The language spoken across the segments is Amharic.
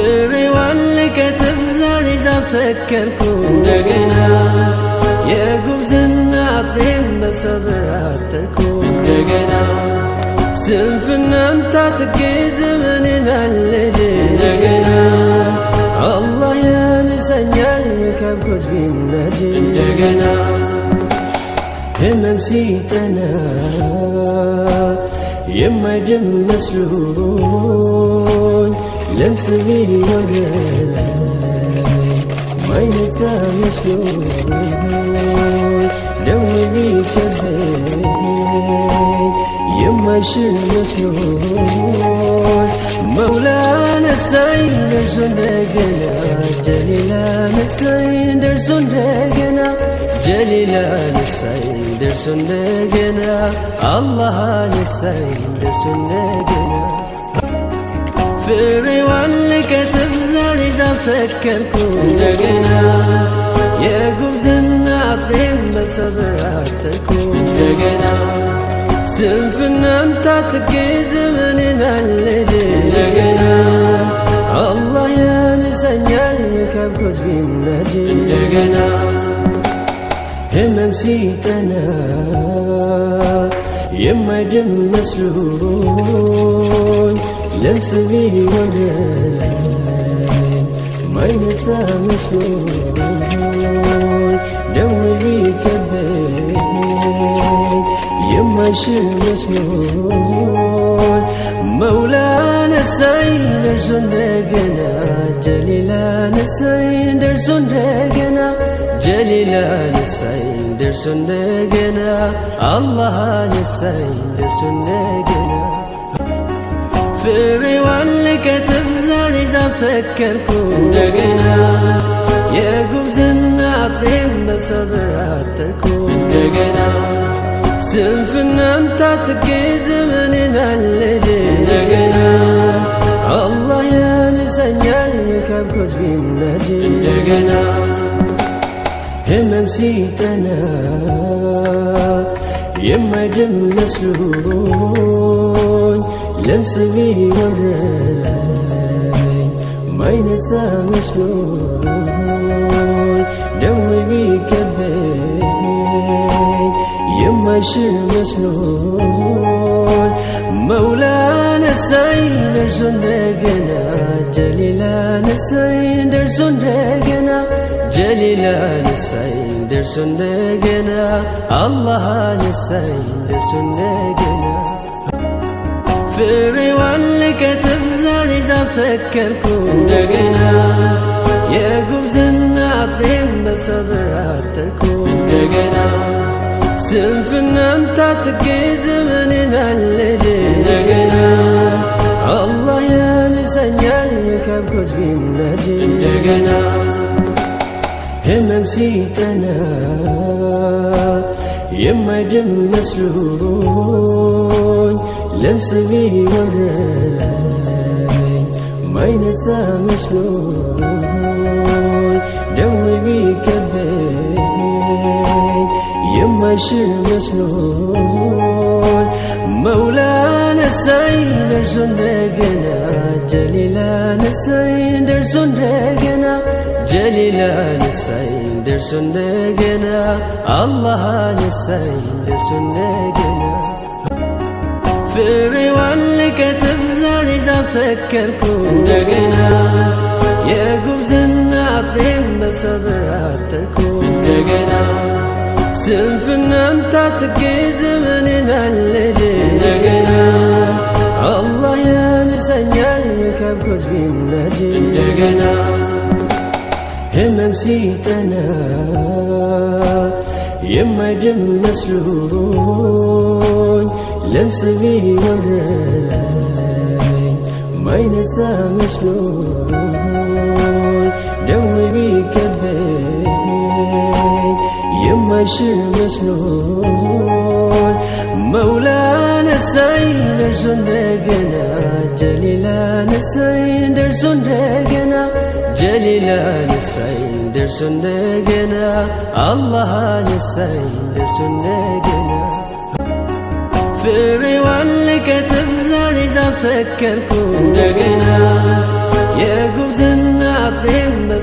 ፍሬዋን ልቀጥፍ ዛሬ ዛፍ ተከልኩ እንደገና የጉብዝና አጥሬን በሰብር አጠርኩ እንደገና ስንፍናን ታጥቄ ዘመኔን አልሄድ እንደገና አላህ ያነሳኛል ከብኩት ቢነድ እንደገና ህመም ሲጠና የማይድን መስሎኝ ለምስ ቢወረኝ ማይነሳ መስሎኝ ደም ቢከበኝ የማይሽር መስሎኝ መውላ ነሳኝ ደርሶ እንደገና ጀሊላ ነሳኝ ደርሶ እንደገና ጀሊላ ነሳኝ ደርሶ እንደገና አላህ ነሳኝ ደርሶ እንደገና ፍሬዋን ልቀጥፍ ዛሬ ዛፍ ተከልኩ እንደገና የጉብዝና አጥሬን በሰብር አጠርኩ እንደገና ስንፍናን ታጥቄ ዘመኔን አልሄድ እንደገና አላህ ያነሳኛል ከብኩት ቢነድ እንደገና ህመም ሲጠና የማይድን መስሎኝ ለምስ ቢወረኝ ማይነሳ መስሎኝ ደም ቢከበኝ የማይሽር መስሎኝ መውላ ነሳኝ ደርሶ እንደገና ጀሊላ ነሳኝ ደርሶ እንደገና ጀሊላ ነሳኝ ደርሶ እንደገና አላህ ነሳኝ ደርሶ እንደገና ፍሬዋን ልቀጥፍ ዛሬ ዛፍ ተከልኩ እንደገና የጉብዝና አጥሬን በሰብር አጠርኩ እንደገና ስንፍናን ታጥቄ ዘመኔን አልሄድ እንደገና አላህ ያነሳኛል ከብኩት ቢነድ እንደገና ህመም ሲጠና የማይድን መስሎኝ ለምስ ቢወረኝ ማይነሳ መስሎኝ ደም ቢከበኝ የማይሽር መስሎኝ መውላ ነሳኝ ደርሶ እንደገና ጀሊላ ነሳኝ ደርሶ እንደገና ጀሊላ ነሳኝ ደርሶ እንደገና አላህ ነሳኝ ደርሶ እንደገና ፍሬዋን ልቀጥፍ ዛሬ ዛፍ ተከልኩ እንደገና የጉብዝና አጥሬን በሰብር አጠርኩ እንደገና ስንፍናን ታጥቄ ዘመኔን አልሄድ እንደገና አላህ ያነሳኛል ከብኩት ቢነድ እንደገና ህመም ሲጠና የማይድን መስሎኝ ለምስ ቢወረኝ ማይነሳ መስሎኝ ደም ቢከበኝ የማይሽር መስሎኝ መውላ ነሳኝ ደርሶ እንደገና ጀሊላ ነሳኝ ደርሶ እንደገና ጀሊላ ነሳኝ ደርሶ እንደገና አላህ ነሳኝ ደርሶ እንደገና ፍሬዋን ልቀጥፍ ዛሬ ዛፍ ተከልኩ እንደገና የጉብዝና አጥሬን በሰብር አጠርኩ እንደገና ስንፍናን ታጥቄ ዘመኔን አልሄድ እንደገና አላህ ያነሳኛል ከብኩት ቢነድ እንደገና ህመም ሲጠና የማይድን መስሎኝ ለምስ ቢወረኝ ማይነሳ መስሎኝ ደም ቢከበኝ የማይሽር መስሎኝ መውላ ነሳኝ ደርሶ እንደገና ጀሊላ ነሳኝ ደርሶ እንደገና ጀሊላ ነሳኝ ደርሶ እንደገና አላህ ነሳኝ ደርሶ እንደገና ፍሬዋን ልቀጥፍ ዛሬ ዛፍ ተከልኩ እንደገና የጉብዝና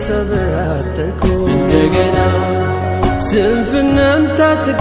ሰብር አጥልኩ እንደገና ስንፍናን ታጥቅ